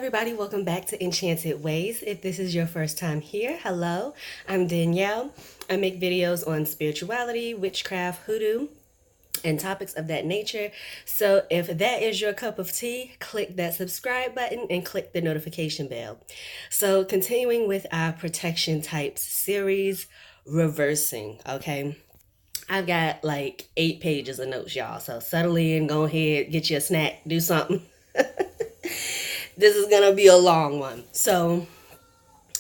everybody, welcome back to Enchanted Ways. If this is your first time here, hello, I'm Danielle. I make videos on spirituality, witchcraft, hoodoo, and topics of that nature. So if that is your cup of tea, click that subscribe button and click the notification bell. So continuing with our protection types series, reversing, okay? I've got like 8 pages of notes, y'all. So settle in, go ahead, get you a snack, do something. This is gonna be a long one. So,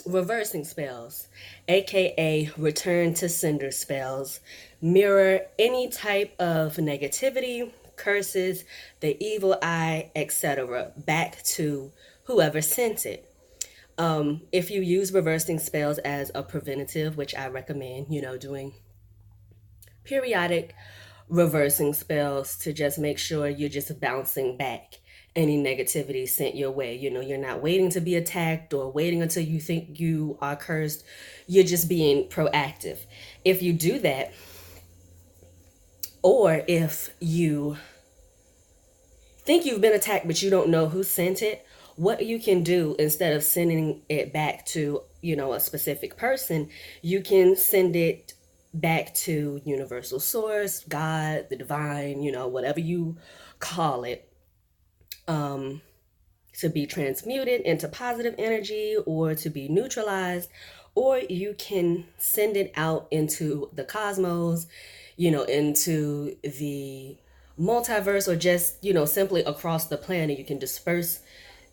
reversing spells, aka return to sender spells, mirror any type of negativity, curses, the evil eye, etc., back to whoever sent it. If you use reversing spells as a preventative, which I recommend, doing periodic reversing spells to just make sure you're just bouncing back any negativity sent your way. You're not waiting to be attacked or waiting until you think you are cursed. You're just being proactive. If you do that, or if you think you've been attacked but you don't know who sent it, what you can do instead of sending it back to, a specific person, you can send it back to universal source, God, the divine, whatever you call it, to be transmuted into positive energy or to be neutralized, or you can send it out into the cosmos, into the multiverse, or just, simply across the planet. You can disperse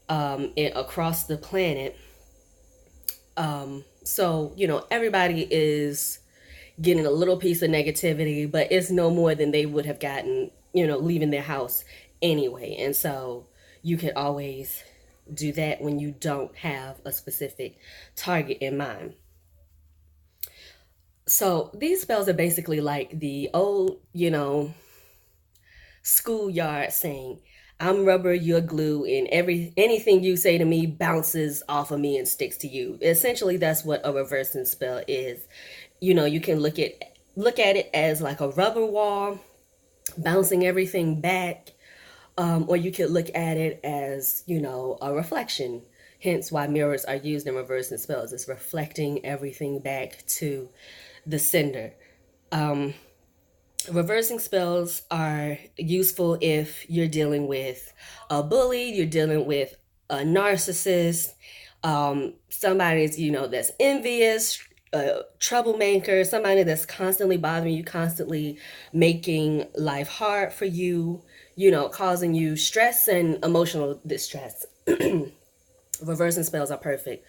it across the planet. So, everybody is getting a little piece of negativity, but it's no more than they would have gotten, leaving their house anyway. And so you can always do that when you don't have a specific target in mind. So these spells are basically like the old, schoolyard saying, I'm rubber, you're glue, and anything you say to me bounces off of me and sticks to you. Essentially, that's what a reversing spell is. You can look at it as like a rubber wall, bouncing everything back, or you could look at it as, a reflection. Hence why mirrors are used in reversing spells. It's reflecting everything back to the sender. Reversing spells are useful if you're dealing with a bully, you're dealing with a narcissist, somebody's, that's envious, a troublemaker, somebody that's constantly bothering you, constantly making life hard for you, causing you stress and emotional distress. Reversing spells are perfect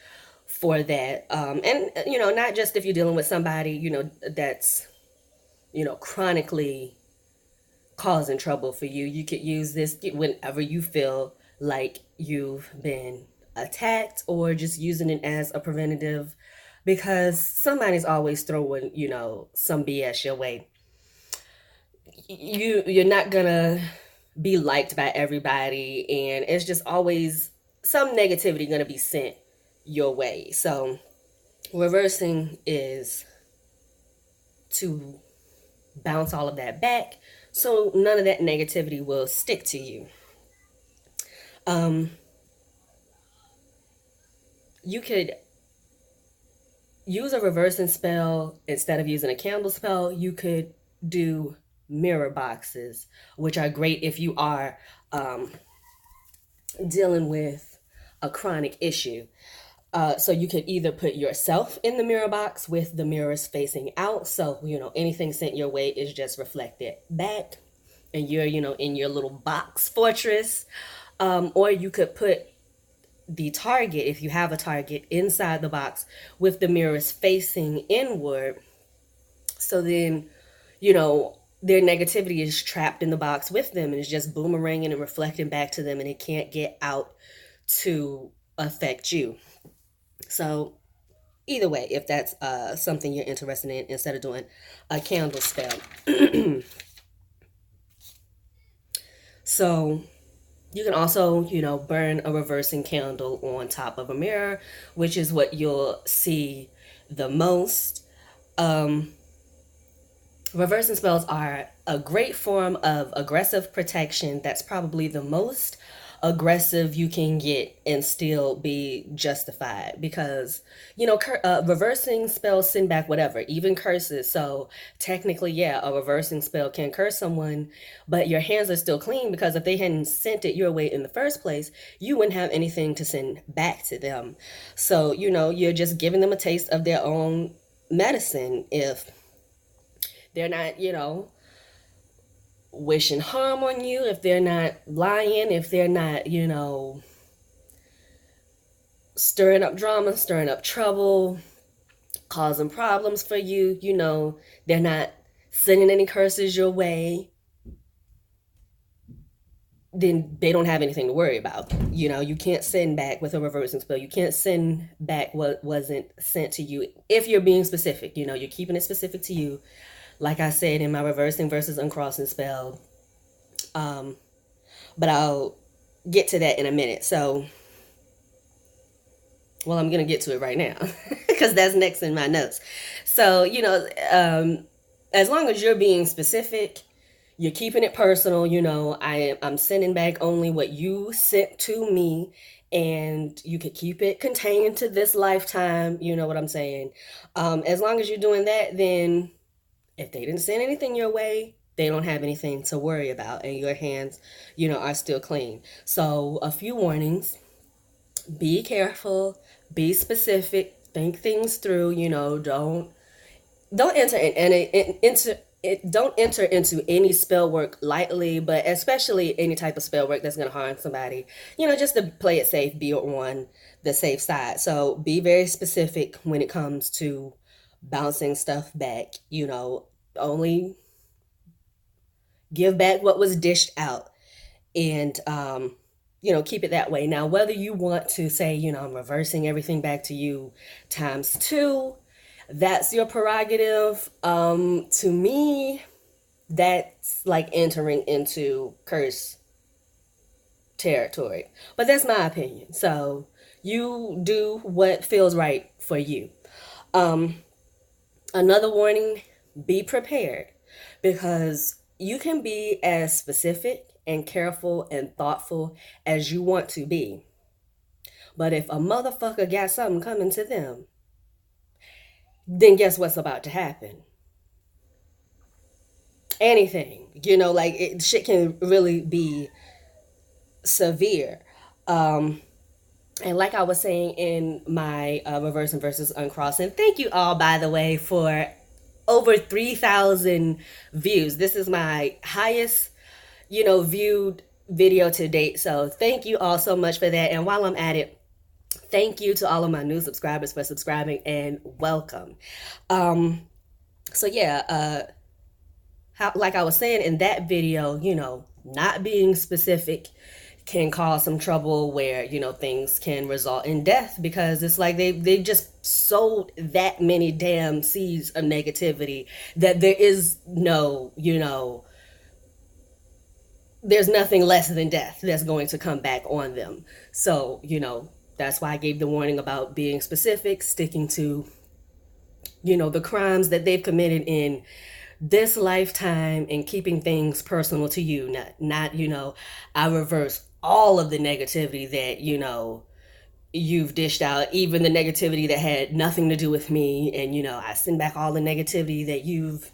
for that. And, not just if you're dealing with somebody, that's, chronically causing trouble for you. You could use this whenever you feel like you've been attacked, or just using it as a preventative, because somebody's always throwing, some BS your way. You're not gonna be liked by everybody, and it's just always some negativity gonna be sent your way. So reversing is to bounce all of that back so none of that negativity will stick to you. You could use a reversing spell instead of using a candle spell. You could do mirror boxes, which are great if you are dealing with a chronic issue. So you could either put yourself in the mirror box with the mirrors facing out. So, anything sent your way is just reflected back, and you're, in your little box fortress. Or you could put the target, if you have a target, inside the box with the mirrors facing inward. So then, their negativity is trapped in the box with them, and it's just boomeranging and reflecting back to them, and it can't get out to affect you. So either way, if that's something you're interested in, instead of doing a candle spell. So you can also, burn a reversing candle on top of a mirror, which is what you'll see the most. Reversing spells are a great form of aggressive protection. That's probably the most aggressive you can get and still be justified. Because reversing spells send back whatever, even curses. So technically, yeah, a reversing spell can curse someone, but your hands are still clean, because if they hadn't sent it your way in the first place, you wouldn't have anything to send back to them. So you're just giving them a taste of their own medicine. If they're not wishing harm on you, if they're not lying, if they're not stirring up drama, stirring up trouble, causing problems for you, they're not sending any curses your way, then they don't have anything to worry about. You can't send back with a reversing spell. You can't send back what wasn't sent to you if you're being specific. You're keeping it specific to you. Like I said in my reversing versus uncrossing spell. But I'll get to that in a minute. So, well, I'm going to get to it right now because that's next in my notes. So, as long as you're being specific, you're keeping it personal, I'm sending back only what you sent to me, and you could keep it contained to this lifetime. You know what I'm saying? As long as you're doing that, then if they didn't send anything your way, they don't have anything to worry about, and your hands, are still clean. So a few warnings: be careful, be specific, think things through. Don't enter into any spell work lightly, but especially any type of spell work that's going to harm somebody. Just to play it safe, be on the safe side. So be very specific when it comes to bouncing stuff back. Only give back what was dished out, and keep it that way. Now, whether you want to say, I'm reversing everything back to you times 2, that's your prerogative. To me, that's like entering into curse territory, but that's my opinion. So you do what feels right for you. Another warning: be prepared, because you can be as specific and careful and thoughtful as you want to be, but if a motherfucker got something coming to them, then guess what's about to happen? Anything. Shit can really be severe. And like I was saying in my reversing versus uncrossing, thank you all, by the way, for over 3,000 views. This is my highest, viewed video to date. So thank you all so much for that. And while I'm at it, thank you to all of my new subscribers for subscribing, and welcome. So yeah, like I was saying in that video, not being specific can cause some trouble where, things can result in death, because it's like they just sowed that many damn seeds of negativity that there is no, there's nothing less than death that's going to come back on them. So, that's why I gave the warning about being specific, sticking to, the crimes that they've committed in this lifetime, and keeping things personal to you. Not I reverse all of the negativity that, you've dished out, even the negativity that had nothing to do with me. And, I send back all the negativity that you've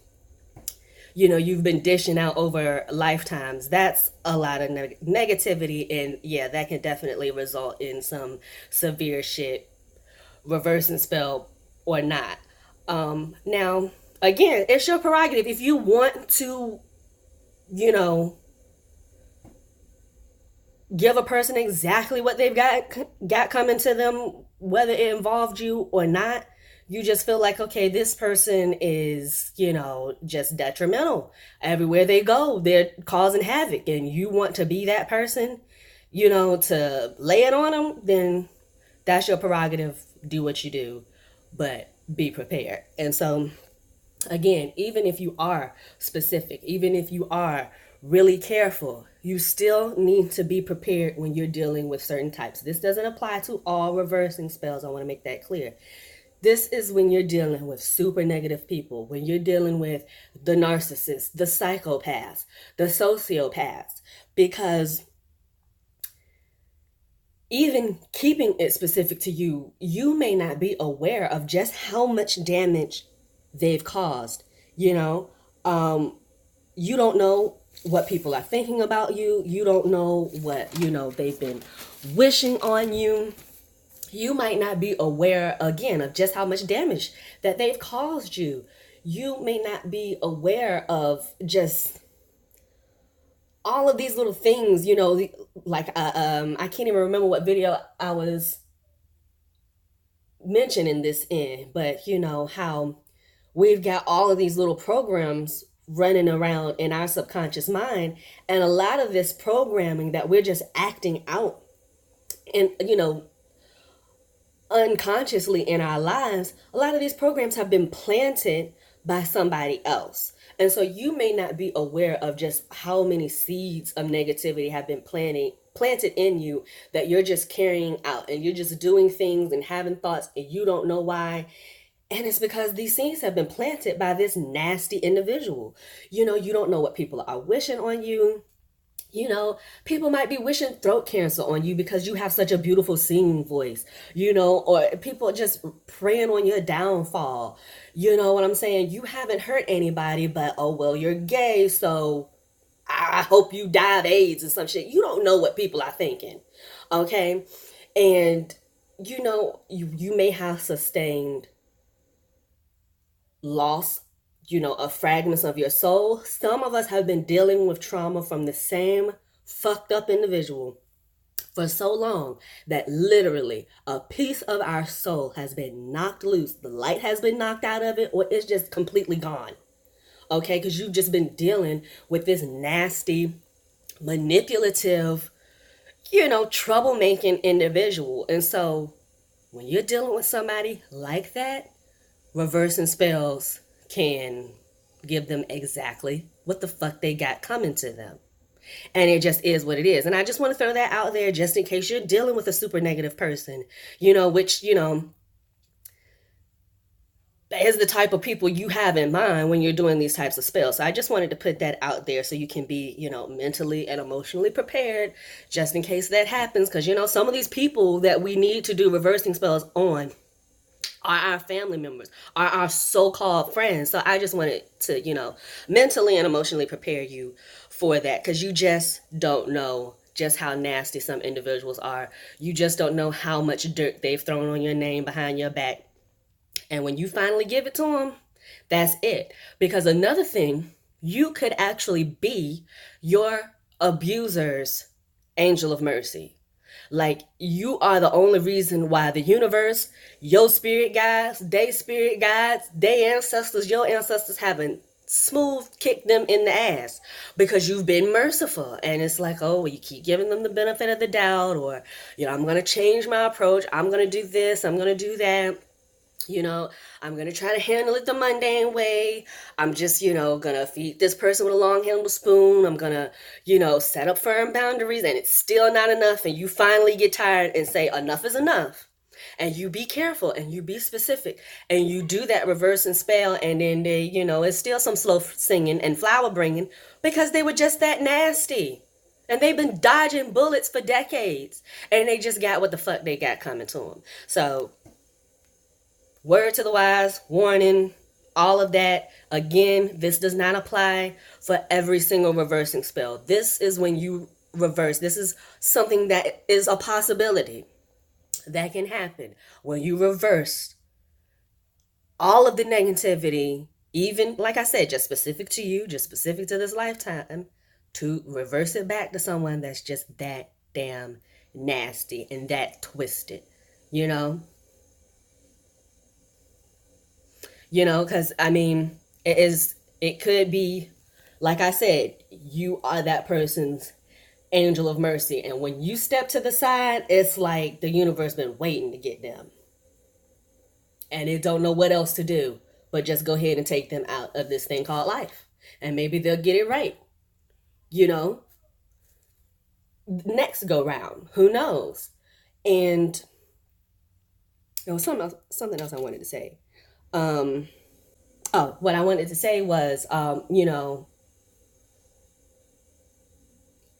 been dishing out over lifetimes. That's a lot of negativity. And yeah, that can definitely result in some severe shit, reversing spell or not. Now, again, it's your prerogative. If you want to, give a person exactly what they've got coming to them, whether it involved you or not, you just feel like, okay, this person is, just detrimental. Everywhere they go, they're causing havoc, and you want to be that person, to lay it on them, then that's your prerogative. Do what you do, but be prepared. And so, again, even if you are specific, even if you are really careful, you still need to be prepared when you're dealing with certain types. This doesn't apply to all reversing spells. I want to make that clear. This is when you're dealing with super negative people, when you're dealing with the narcissists, the psychopaths, the sociopaths, because even keeping it specific to you, you may not be aware of just how much damage they've caused. You know, um, you don't know what people are thinking about you. You don't know what, they've been wishing on you. You might not be aware, again, of just how much damage that they've caused you. You may not be aware of just all of these little things, like I can't even remember what video I was mentioning this in, but how we've got all of these little programs running around in our subconscious mind, and a lot of this programming that we're just acting out and unconsciously in our lives, a lot of these programs have been planted by somebody else. And so you may not be aware of just how many seeds of negativity have been planted in you, that you're just carrying out, and you're just doing things and having thoughts and you don't know why. And it's because these seeds have been planted by this nasty individual. You don't know what people are wishing on you. People might be wishing throat cancer on you because you have such a beautiful singing voice, or people just praying on your downfall. You know what I'm saying? You haven't hurt anybody, but oh, well, you're gay, so I hope you die of AIDS or some shit. You don't know what people are thinking, okay? And, you may have sustained loss, of fragments of your soul. Some of us have been dealing with trauma from the same fucked up individual for so long that literally a piece of our soul has been knocked loose. The light has been knocked out of it, or it's just completely gone. Okay, because you've just been dealing with this nasty, manipulative, troublemaking individual. And so when you're dealing with somebody like that, reversing spells can give them exactly what the fuck they got coming to them. And it just is what it is. And I just want to throw that out there just in case you're dealing with a super negative person, which, is the type of people you have in mind when you're doing these types of spells. So I just wanted to put that out there so you can be, mentally and emotionally prepared just in case that happens. Because, some of these people that we need to do reversing spells on are our family members, are our so-called friends. So I just wanted to, mentally and emotionally prepare you for that, because you just don't know just how nasty some individuals are. You just don't know how much dirt they've thrown on your name behind your back. And when you finally give it to them, that's it. Because another thing, you could actually be your abuser's angel of mercy. Like, you are the only reason why the universe, your spirit guides, their ancestors, your ancestors haven't smooth kicked them in the ass, because you've been merciful. And it's like, oh, well, you keep giving them the benefit of the doubt, or, I'm going to change my approach. I'm going to do this. I'm going to do that. I'm going to try to handle it the mundane way. I'm just, going to feed this person with a long-handled spoon. I'm going to, set up firm boundaries, and it's still not enough. And you finally get tired and say, enough is enough. And you be careful and you be specific and you do that reverse and spell. And then they, it's still some slow singing and flower bringing, because they were just that nasty. And they've been dodging bullets for decades, and they just got what the fuck they got coming to them. So, word to the wise, warning, all of that. Again, this does not apply for every single reversing spell. This is when you reverse. This is something that is a possibility that can happen when you reverse all of the negativity, even, like I said, just specific to you, just specific to this lifetime, to reverse it back to someone that's just that damn nasty and that twisted, because it could be, like I said, you are that person's angel of mercy. And when you step to the side, it's like the universe been waiting to get them. And it don't know what else to do but just go ahead and take them out of this thing called life. And maybe they'll get it right. Next go round. Who knows? And there was something else I wanted to say. What I wanted to say was,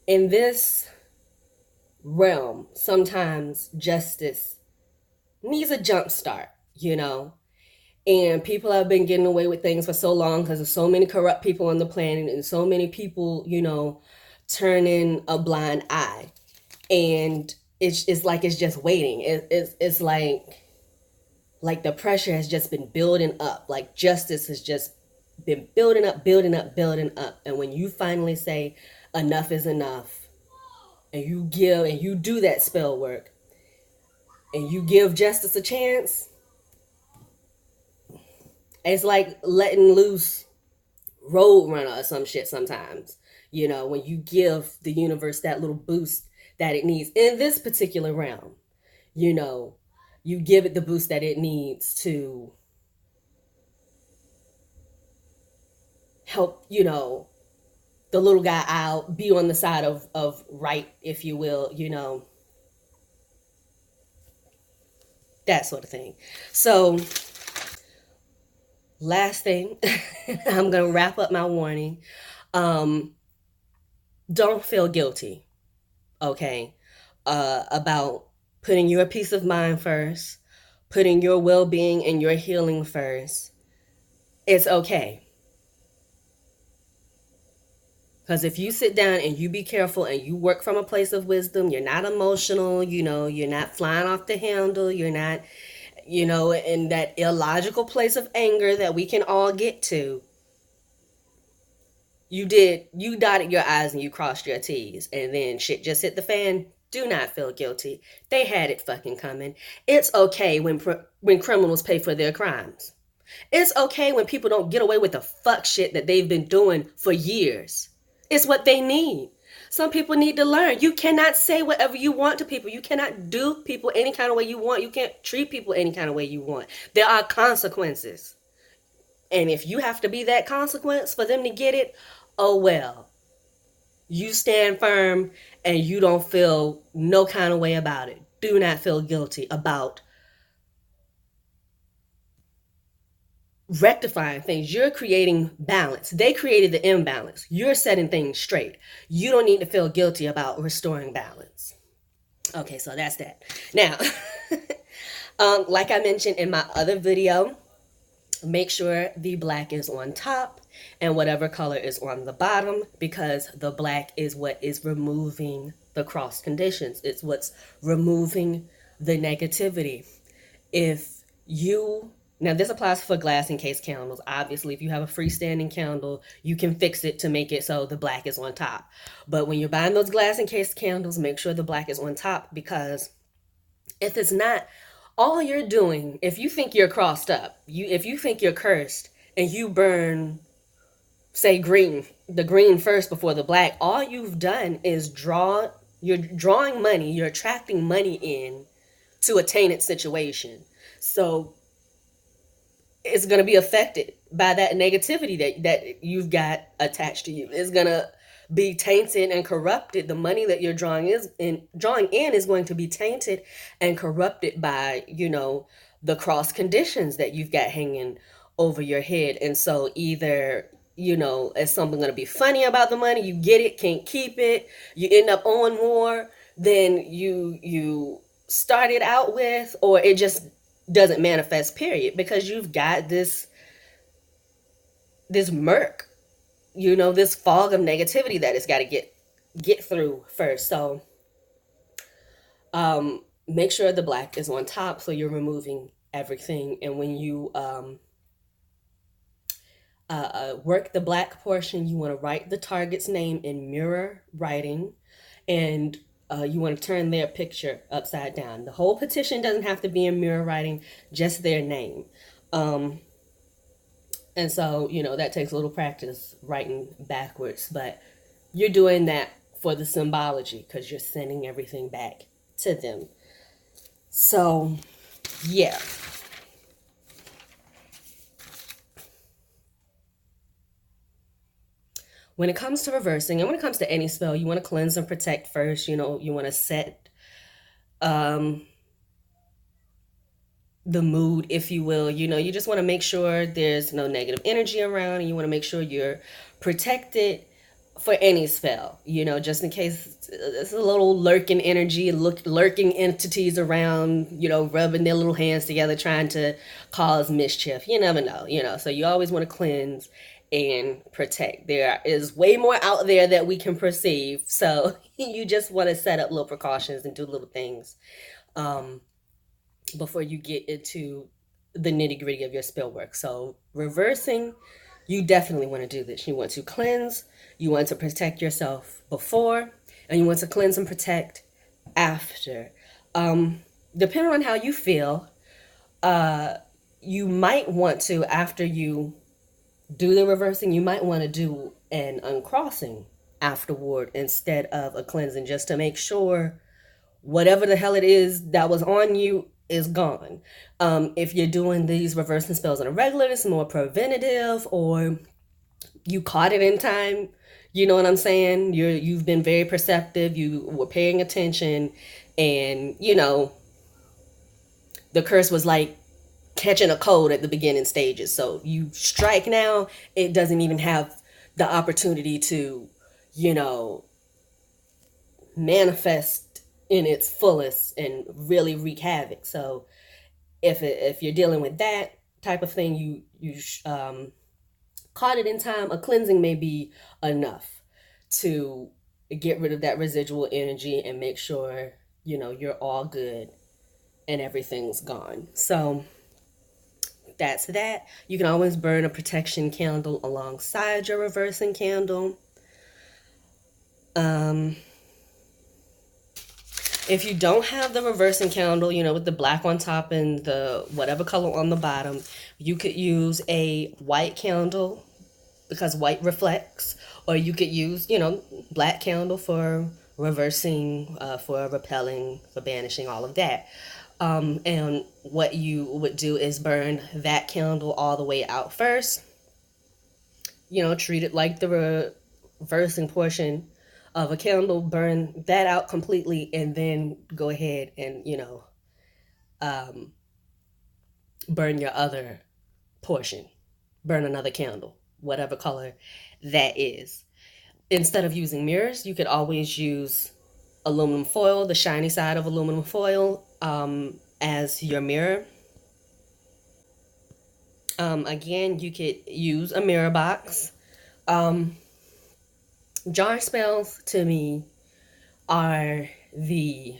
in this realm, sometimes justice needs a jump start, you know? And people have been getting away with things for so long because there's so many corrupt people on the planet and so many people, you know, turning a blind eye. And it's like it's just waiting. It's like the pressure has just been building up. Like justice has just been building up, building up, building up. And when you finally say enough is enough, and you give and you do that spell work, and you give justice a chance, it's like letting loose Roadrunner or some shit sometimes. You know, when you give the universe that little boost that it needs in this particular realm, you know, you give it the boost that it needs to help, you know, the little guy out, be on the side of right, if you will, you know, that sort of thing. So, last thing, I'm going to wrap up my warning. Don't feel guilty, okay, about putting your peace of mind first, putting your well-being and your healing first. It's okay. Because if you sit down and you be careful and you work from a place of wisdom, you're not emotional, you know, you're not flying off the handle, you're not, you know, in that illogical place of anger that we can all get to. You dotted your I's and you crossed your T's, and then shit just hit the fan. Do not feel guilty. They had it fucking coming. It's okay when criminals pay for their crimes. It's okay when people don't get away with the fuck shit that they've been doing for years. It's what they need. Some people need to learn. You cannot say whatever you want to people. You cannot do people any kind of way you want. You can't treat people any kind of way you want. There are consequences. And if you have to be that consequence for them to get it, oh well. You stand firm and you don't feel no kind of way about it. Do not feel guilty about rectifying things. You're creating balance. They created the imbalance. You're setting things straight. You don't need to feel guilty about restoring balance. Okay, so that's that. Now, like I mentioned in my other video, make sure the black is on top and whatever color is on the bottom, because the black is what is removing the cross conditions. It's what's removing the negativity. If you Now, this applies for glass encased candles. Obviously, if you have a freestanding candle, you can fix it to make it so the black is on top. But when you're buying those glass encased candles, make sure the black is on top, because if it's not, all you're doing, if you think you're crossed up, if you think you're cursed and you burn, say, the green first before the black, all you've done is you're drawing money, you're attracting money in to a tainted situation. So it's going to be affected by that negativity that you've got attached to you. It's going to be tainted and corrupted. The money that you're drawing in is going to be tainted and corrupted by, the cross conditions that you've got hanging over your head. And so either, is something going to be funny about the money, you get it, can't keep it, you end up owing more than you started out with, or it just doesn't manifest, period, because you've got this murk, this fog of negativity that it's got to get through first. So make sure the black is on top, so you're removing everything. And when you work the black portion, you want to write the target's name in mirror writing, and you want to turn their picture upside down. The whole petition doesn't have to be in mirror writing, just their name. And so, that takes a little practice writing backwards, but you're doing that for the symbology, because you're sending everything back to them. So, yeah. When it comes to reversing, and when it comes to any spell, you want to cleanse and protect first. You want to set the mood, if you will. You just want to make sure there's no negative energy around, and you want to make sure you're protected for any spell, just in case it's a little lurking energy, lurking entities around, rubbing their little hands together trying to cause mischief. You never know, so you always want to cleanse and protect. There is way more out there that we can perceive, so you just want to set up little precautions and do little things before you get into the nitty gritty of your spell work. So reversing, you definitely want to do this. You want to cleanse, you want to protect yourself before, and you want to cleanse and protect after. Depending on how you feel, you might want to, after you do the reversing, you might want to do an uncrossing afterward instead of a cleansing, just to make sure whatever the hell it is that was on you is gone. If you're doing these reversing spells on a regular, it's more preventative, or you caught it in time. You know what I'm saying? You've been very perceptive. You were paying attention, and the curse was like catching a cold at the beginning stages. So you strike now, it doesn't even have the opportunity to, manifest in its fullest and really wreak havoc. So if you're dealing with that type of thing, you caught it in time. A cleansing may be enough to get rid of that residual energy and make sure you're all good and everything's gone. So that's that. You can always burn a protection candle alongside your reversing candle. If you don't have the reversing candle, with the black on top and the whatever color on the bottom, you could use a white candle because white reflects, or you could use, black candle for reversing, for repelling, for banishing, all of that. And what you would do is burn that candle all the way out first. Treat it like the reversing portion of a candle, burn that out completely, and then go ahead and burn your other portion. Burn another candle, whatever color that is. Instead of using mirrors, you could always use aluminum foil, the shiny side of aluminum foil, as your mirror. Again, you could use a mirror box. Jar spells, to me, are the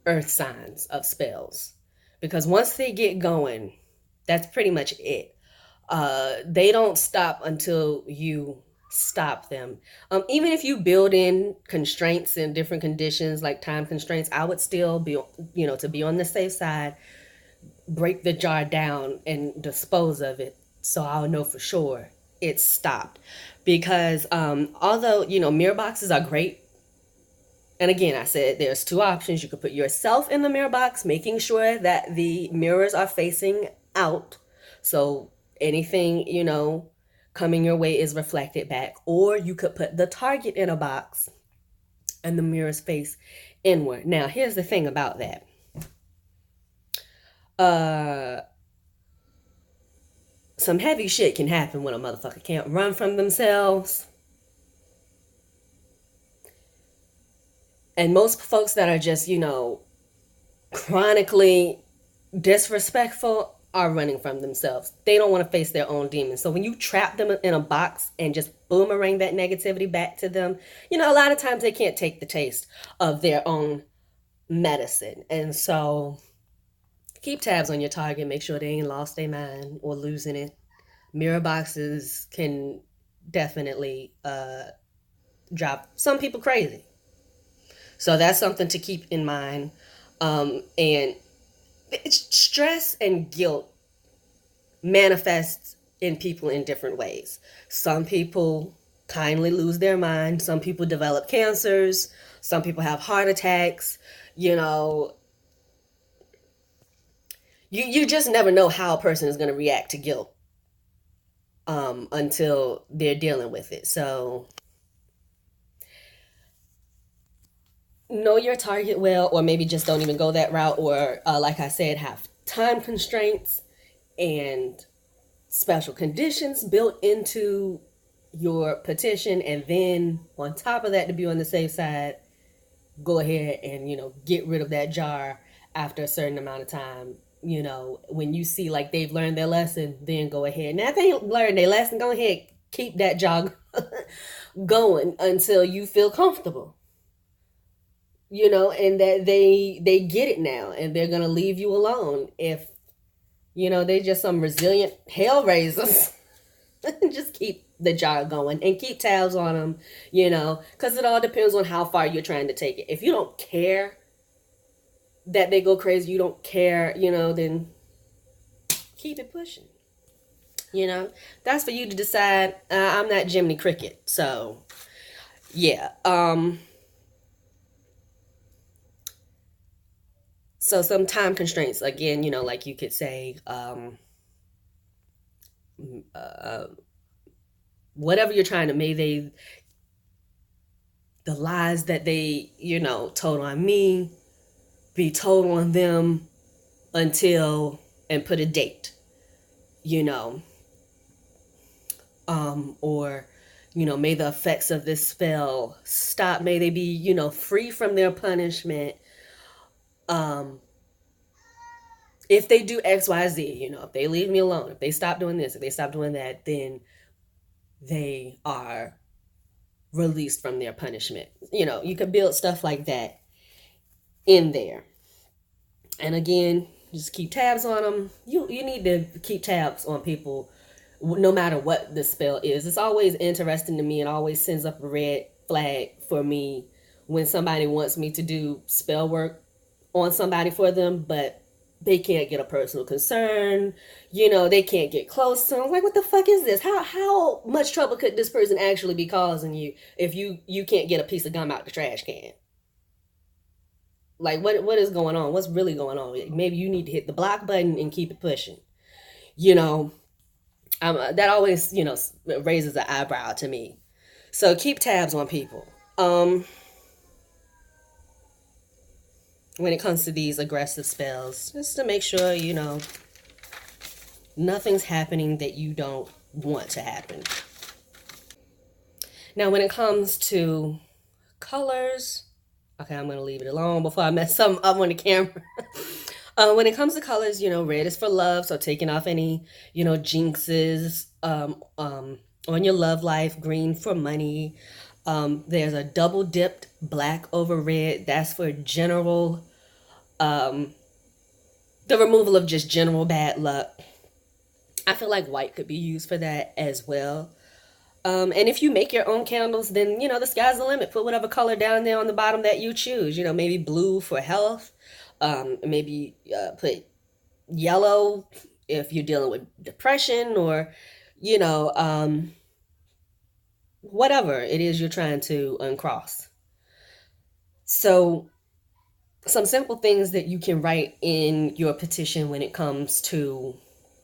earth signs of spells, because once they get going, that's pretty much it. They don't stop until you stop them. Even if you build in constraints and different conditions like time constraints, I would still be, to be on the safe side, break the jar down and dispose of it, so I'll know for sure it's stopped. Because although mirror boxes are great, and again, I said there's two options. You could put yourself in the mirror box, making sure that the mirrors are facing out, so anything coming your way is reflected back. Or you could put the target in a box and the mirrors face inward. Now, here's the thing about that. Some heavy shit can happen when a motherfucker can't run from themselves. And most folks that are just, chronically disrespectful are running from themselves. They don't want to face their own demons. So when you trap them in a box and just boomerang that negativity back to them, a lot of times they can't take the taste of their own medicine. And so keep tabs on your target. Make sure they ain't lost their mind or losing it. Mirror boxes can definitely drive some people crazy. So that's something to keep in mind. And stress and guilt manifests in people in different ways. Some people kindly lose their mind. Some people develop cancers. Some people have heart attacks. You just never know how a person is going to react to guilt until they're dealing with it. So know your target well, or maybe just don't even go that route, or like I said, have time constraints and special conditions built into your petition, and then on top of that, to be on the safe side, go ahead and get rid of that jar after a certain amount of time. When you see like they've learned their lesson, then go ahead. Now if they learned their lesson, go ahead, keep that jar going until you feel comfortable, and that they get it now and they're gonna leave you alone. If they just some resilient hell raisers, just keep the jar going and keep tabs on them, because it all depends on how far you're trying to take it. If you don't care that they go crazy, you don't care, then keep it pushing. That's for you to decide. I'm not Jiminy Cricket, so yeah. So some time constraints again, like you could say, whatever you're trying to, may they, the lies that they told on me be told on them until, and put a date, or may the effects of this spell stop, may they be free from their punishment if they do XYZ. If they leave me alone, if they stop doing this, if they stop doing that, then they are released from their punishment. You could build stuff like that in there. And again, just keep tabs on them. You need to keep tabs on people no matter what the spell is. It's always interesting to me. It always sends up a red flag for me when somebody wants me to do spell work on somebody for them, but they can't get a personal concern. They can't get close to them. Like, what the fuck is this? How much trouble could this person actually be causing you if you can't get a piece of gum out the trash can? Like, what is going on? What's really going on? Maybe you need to hit the block button and keep it pushing. That always, raises an eyebrow to me. So keep tabs on people. When it comes to these aggressive spells, just to make sure, nothing's happening that you don't want to happen. Now, when it comes to colors, okay, I'm going to leave it alone before I mess something up on the camera. When it comes to colors, red is for love. So taking off any, jinxes on your love life. Green for money. There's a double dipped black over red. That's for general, the removal of just general bad luck. I feel like white could be used for that as well. And if you make your own candles, then, the sky's the limit. Put whatever color down there on the bottom that you choose. Maybe blue for health. Maybe put yellow if you're dealing with depression, or, whatever it is you're trying to uncross. So some simple things that you can write in your petition when it comes to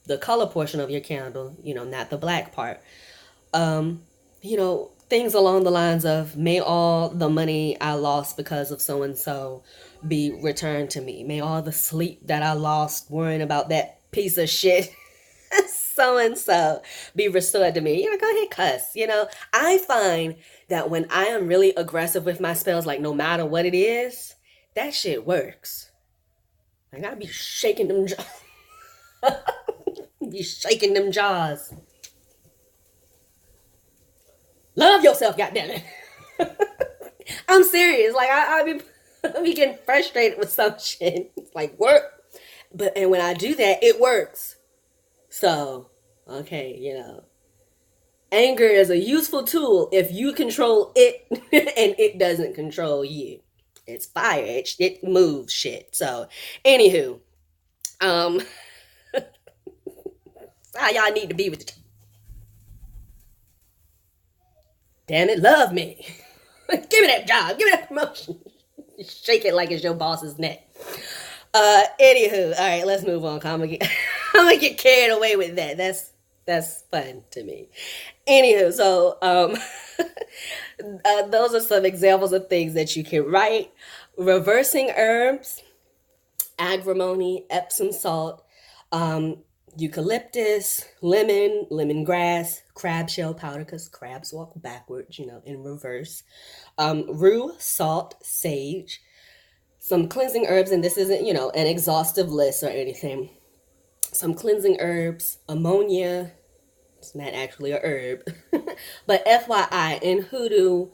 the color portion of your candle, not the black part. Things along the lines of, may all the money I lost because of so-and-so be returned to me. May all the sleep that I lost worrying about that piece of shit so-and-so be restored to me. Go ahead, cuss. I find that when I am really aggressive with my spells, like no matter what it is, that shit works. I gotta be shaking them jaws. Be shaking them jaws. Love yourself, goddammit. I'm serious. Like, I be getting frustrated with some shit. It's like, work. And when I do that, it works. So, okay, anger is a useful tool if you control it and it doesn't control you. It's fire. It moves shit. So, anywho, how y'all need to be with damn it, love me. Give me that job. Give me that promotion. Shake it like it's your boss's neck. Anywho, all right, let's move on. I'm gonna get carried away with that. That's fun to me. Anywho, so those are some examples of things that you can write. Reversing herbs, agrimony, Epsom salt. eucalyptus, lemon, lemongrass, crab shell powder, because crabs walk backwards, in reverse, rue, salt, sage, some cleansing herbs, and this isn't, an exhaustive list or anything. Some cleansing herbs, ammonia, it's not actually a herb, but FYI, in hoodoo,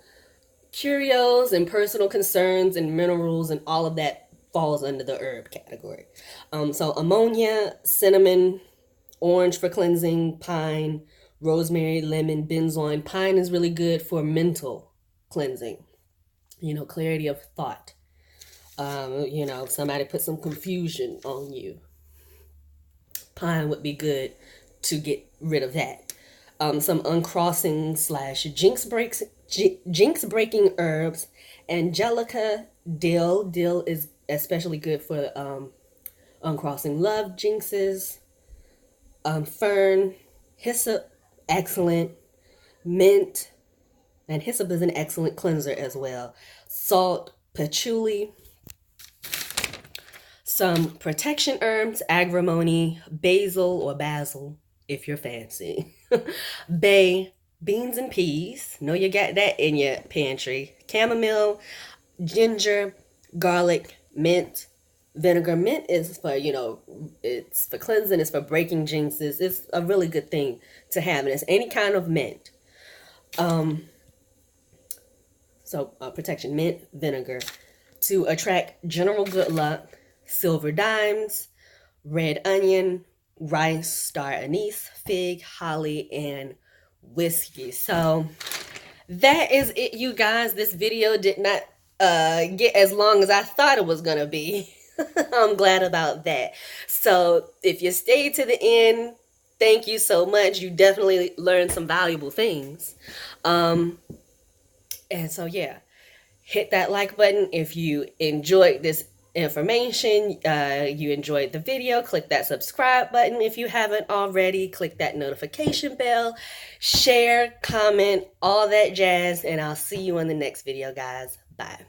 curios and personal concerns and minerals and all of that falls under the herb category. So ammonia, cinnamon, orange for cleansing, pine, rosemary, lemon, benzoin. Pine is really good for mental cleansing, clarity of thought. Somebody put some confusion on you. Pine would be good to get rid of that. Some uncrossing / jinx breaking herbs. Angelica, dill. Dill is especially good for uncrossing love jinxes. Fern, hyssop, excellent. Mint, and hyssop is an excellent cleanser as well. Salt, patchouli. Some protection herbs, agrimony, basil, if you're fancy. Bay, beans and peas. Know you got that in your pantry. Chamomile, ginger, garlic, mint, vinegar. Mint is for, it's for cleansing, it's for breaking jinxes. It's a really good thing to have, and it's any kind of mint. Protection, mint, vinegar. To attract general good luck, silver dimes, red onion, rice, star anise, fig, holly, and whiskey. So that is it, you guys. This video did not get as long as I thought it was gonna be. I'm glad about that. So if you stayed to the end, thank you so much. You definitely learned some valuable things. And so yeah, hit that like button if you enjoyed this information, you enjoyed the video. Click that subscribe button if you haven't already. Click that notification bell, share, comment, all that jazz, and I'll see you on the next video, guys. Bye.